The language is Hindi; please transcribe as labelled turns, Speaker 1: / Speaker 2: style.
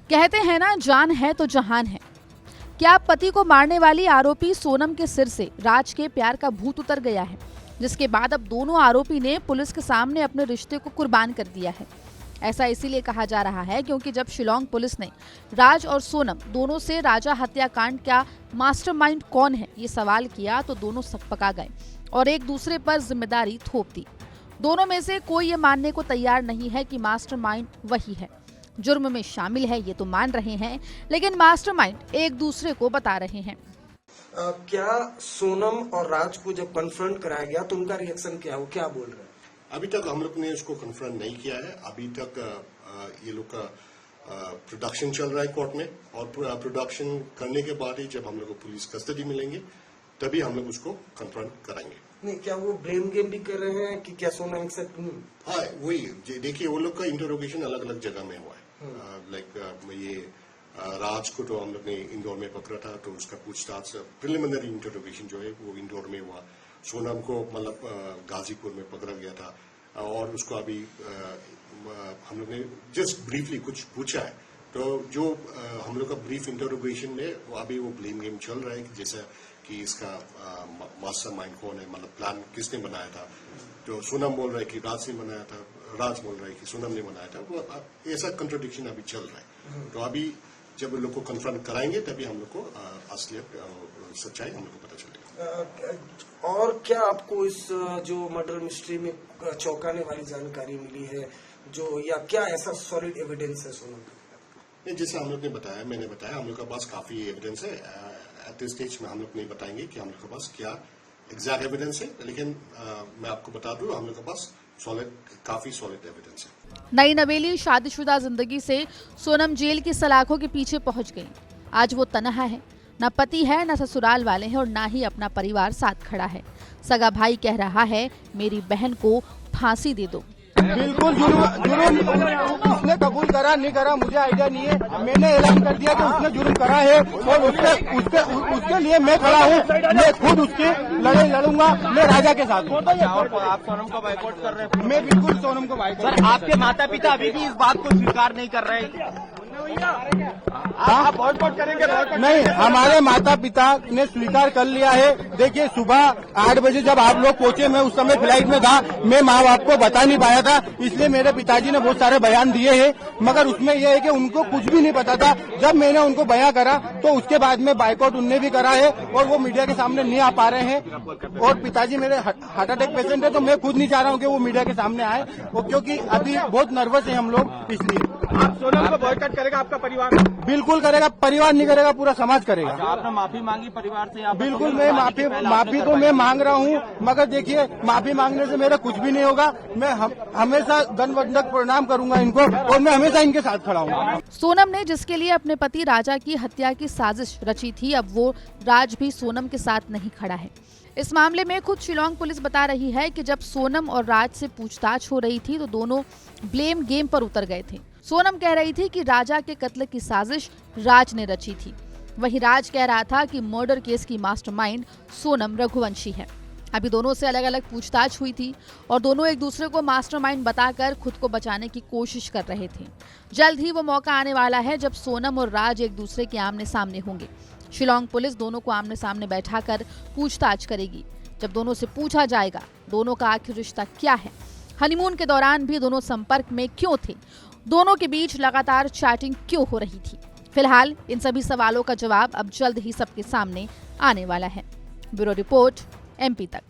Speaker 1: कहते हैं ना, जान है तो जहान है। क्या पति को मारने वाली आरोपी सोनम के सिर से राज के प्यार का भूत उतर गया है, जिसके बाद अब दोनों आरोपी ने पुलिस के सामने अपने रिश्ते को कुर्बान कर दिया है। ऐसा इसीलिए कहा जा रहा है क्योंकि जब शिलांग पुलिस ने राज और सोनम दोनों से राजा हत्याकांड का मास्टरमाइंड कौन है ये सवाल किया तो दोनों सकपका गए और एक दूसरे पर जिम्मेदारी थोप दी। दोनों में से कोई ये मानने को तैयार नहीं है कि मास्टरमाइंड वही है, जुर्म में शामिल है ये तो मान रहे हैं, लेकिन मास्टरमाइंड एक दूसरे को बता रहे हैं।
Speaker 2: क्या सोनम और राज को जब कन्फ्रंट कराया गया तो उनका रिएक्शन क्या हो, क्या बोल रहे हैं?
Speaker 3: अभी तक हम लोग ने उसको कन्फ्रंट नहीं किया है। अभी तक ये लोग का प्रोडक्शन चल रहा है कोर्ट में, और प्रोडक्शन करने के बाद ही जब हम लोग को पुलिस कस्टडी मिलेंगे तभी हम लोग उसको कन्फ्रंट कराएंगे।
Speaker 2: नहीं, क्या वो ब्लेम गेम भी कर रहे हैं कि क्या सोनम एक्सेप्ट नहीं?
Speaker 3: हाँ, वही देखिए, वो लोग का इंटरोगेशन अलग अलग जगह में हुआ है। लाइक ये राज को तो हम लोग ने इंदौर में पकड़ा था, तो उसका पूछताछ प्रिलिमिनरी इंटरोगेशन जो है वो इंदौर में हुआ। सोनम को मतलब गाजीपुर में पकड़ा गया था, और उसको अभी हम लोग ने जस्ट ब्रीफली कुछ पूछा है। तो जो हम लोग का ब्रीफ इंटरोगेशन में अभी वो ब्लेम गेम चल रहा है कि जैसा कि इसका मास्टरमाइंड कौन है, मतलब प्लान किसने बनाया था। तो सोनम बोल रहा है कि राज ने बनाया था, राज बोल रहा है कि सोनम ने बनाया था। वो ऐसा कंट्रोडिक्शन अभी चल रहा है। तो अभी जब लोग को कन्फ्रंट कराएंगे तभी हम लोग को असलियत सच्चाई हम लोग को पता चलेगा।
Speaker 2: और क्या आपको इस जो मर्डर मिस्ट्री में चौंकाने वाली जानकारी मिली है, जो या क्या ऐसा सॉलिड एविडेंस है सोनम?
Speaker 3: जैसे हम लोग ने बताया, मैंने बताया, हम लोग के पास काफी एविडेंस है। एट दिस स्टेज में हम लोग नहीं बताएंगे कि हम लोग के पास क्या एग्जैक्ट एविडेंस है, लेकिन मैं आपको बता दूं हम लोग के पास काफी सॉलिड एविडेंस है।
Speaker 1: नई नवेली शादीशुदा जिंदगी से सोनम जेल की सलाखों के पीछे पहुंच गई। आज वो तनहा है, न पति है, न ससुराल वाले हैं और न ही अपना परिवार साथ खड़ा है। सगा भाई कह रहा है, मेरी बहन को फांसी दे दो।
Speaker 4: बिल्कुल जुर्म उसने कबूल करा नहीं करा मुझे आइडिया नहीं है। मैंने ऐलान कर दिया कि उसने जुर्म करा है और उसके लिए मैं खड़ा हूँ। मैं खुद उसके लड़ाई लड़ूंगा। मैं राजा के साथ हूँ।
Speaker 5: आप सोनम को बाइकआउट कर रहे हैं?
Speaker 4: मैं बिल्कुल सोनम को बाइकआउट।
Speaker 5: सर, आपके माता पिता अभी भी इस बात को स्वीकार नहीं कर रहे। आप बाइकआउट करेंगे?
Speaker 4: नहीं, हमारे माता पिता ने स्वीकार कर लिया है। देखिए, सुबह 8 बजे जब आप लोग पहुंचे, मैं उस समय फ्लाइट में था। मैं माँ बाप को बता नहीं पाया था, इसलिए मेरे पिताजी ने बहुत सारे बयान दिए हैं, मगर उसमें यह है कि उनको कुछ भी नहीं पता था। जब मैंने उनको बयान करा तो उसके बाद में बाइकआउट उनने भी करा है और वो मीडिया के सामने नहीं आ पा रहे हैं। और पिताजी मेरे हार्ट अटैक पेशेंट है, तो मैं खुद नहीं चाह रहा हूँ कि वो मीडिया के सामने आए, क्योंकि अभी बहुत नर्वस है हम लोग। इसलिए
Speaker 5: आप सोनम को बॉयकॉट करेगा आपका परिवार?
Speaker 4: बिल्कुल करेगा। परिवार नहीं करेगा, पूरा समाज करेगा।
Speaker 5: आपने माफी मांगी परिवार से?
Speaker 4: बिल्कुल, मैं माफी तो मैं मांग रहा हूँ, मगर देखिए, माफी मांगने से मेरा कुछ भी नहीं होगा। मैं हमेशा दंडवत प्रणाम करूंगा इनको, और मैं हमेशा इनके साथ खड़ा हूँ।
Speaker 1: सोनम ने जिसके लिए अपने पति राजा की हत्या की साजिश रची थी, अब वो राज भी सोनम के साथ नहीं खड़ा है। इस मामले में खुद शिलांग पुलिस बता रही है कि जब सोनम और राज से पूछताछ हो रही थी तो दोनों ब्लेम गेम पर उतर गए थे। सोनम कह रही थी कि राजा के कत्ल की साजिश राज ने रची थी, वहीं राज कह रहा था कि मर्डर केस की मास्टरमाइंड सोनम रघुवंशी है। अभी दोनों से अलग अलग पूछताछ हुई थी और दोनों एक दूसरे को मास्टरमाइंड बताकर खुद को बचाने की कोशिश कर रहे थे। जल्द ही वो मौका आने वाला है जब सोनम और राज एक दूसरे के आमने सामने होंगे। शिलांग पुलिस दोनों को आमने सामने बैठाकर पूछताछ करेगी। जब दोनों से पूछा जाएगा दोनों का आखिर रिश्ता क्या है, हनीमून के दौरान भी दोनों संपर्क में क्यों थे, दोनों के बीच लगातार चैटिंग क्यों हो रही थी। फिलहाल इन सभी सवालों का जवाब अब जल्द ही सबके सामने आने वाला है। ब्यूरो रिपोर्ट, MP तक।